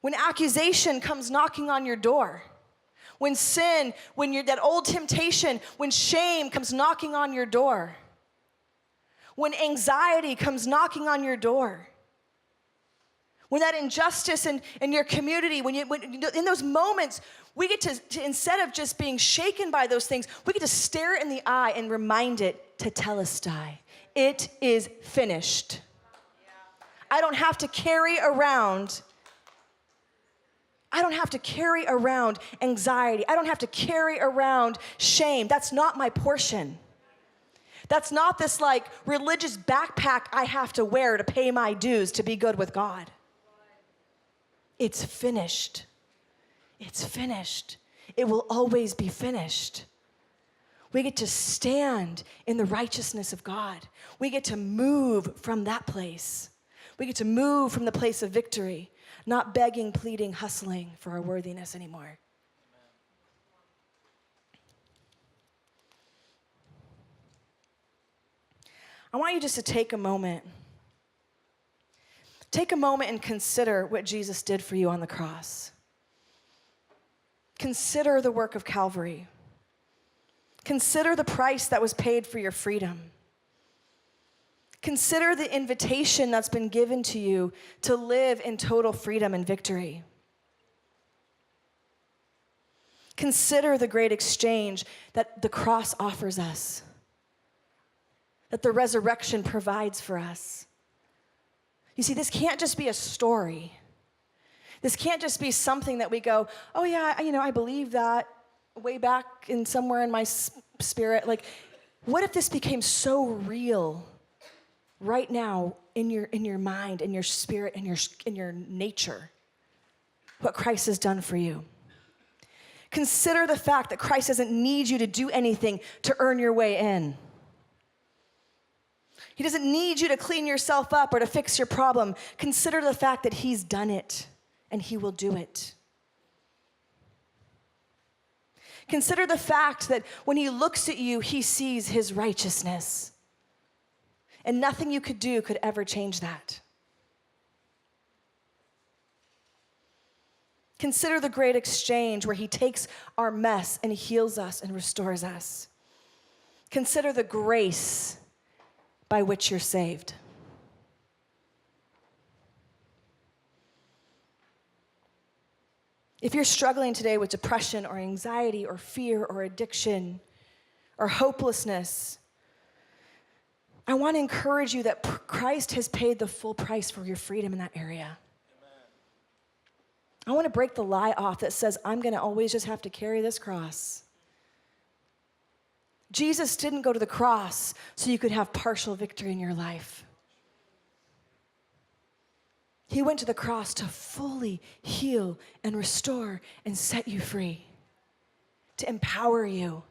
When accusation comes knocking on your door, when sin, when that old temptation, when shame comes knocking on your door, when anxiety comes knocking on your door, when that injustice in your community, when in those moments, we get to, instead of just being shaken by those things, we get to stare it in the eye and remind it to telestai. It is finished. I don't have to carry around anxiety. I don't have to carry around shame. That's not my portion. That's not this like religious backpack I have to wear to pay my dues to be good with God. It's finished. It's finished. It will always be finished. We get to stand in the righteousness of God. We get to move from that place. We get to move from the place of victory, not begging, pleading, hustling for our worthiness anymore. I want you just to take a moment. Take a moment and consider what Jesus did for you on the cross. Consider the work of Calvary. Consider the price that was paid for your freedom. Consider the invitation that's been given to you to live in total freedom and victory. Consider the great exchange that the cross offers us, that the resurrection provides for us. You see, this can't just be a story. This can't just be something that we go, oh yeah, I believe that way back in somewhere in my spirit. Like, what if this became so real right now in your mind, in your spirit, in your nature, what Christ has done for you? Consider the fact that Christ doesn't need you to do anything to earn your way in. He doesn't need you to clean yourself up or to fix your problem. Consider the fact that he's done it and he will do it. Consider the fact that when he looks at you, he sees his righteousness. And nothing you could do could ever change that. Consider the great exchange where he takes our mess and heals us and restores us. Consider the grace by which you're saved. If you're struggling today with depression or anxiety or fear or addiction or hopelessness, I want to encourage you that Christ has paid the full price for your freedom in that area. Amen. I want to break the lie off that says, I'm going to always just have to carry this cross. Jesus didn't go to the cross so you could have partial victory in your life. He went to the cross to fully heal and restore and set you free, to empower you,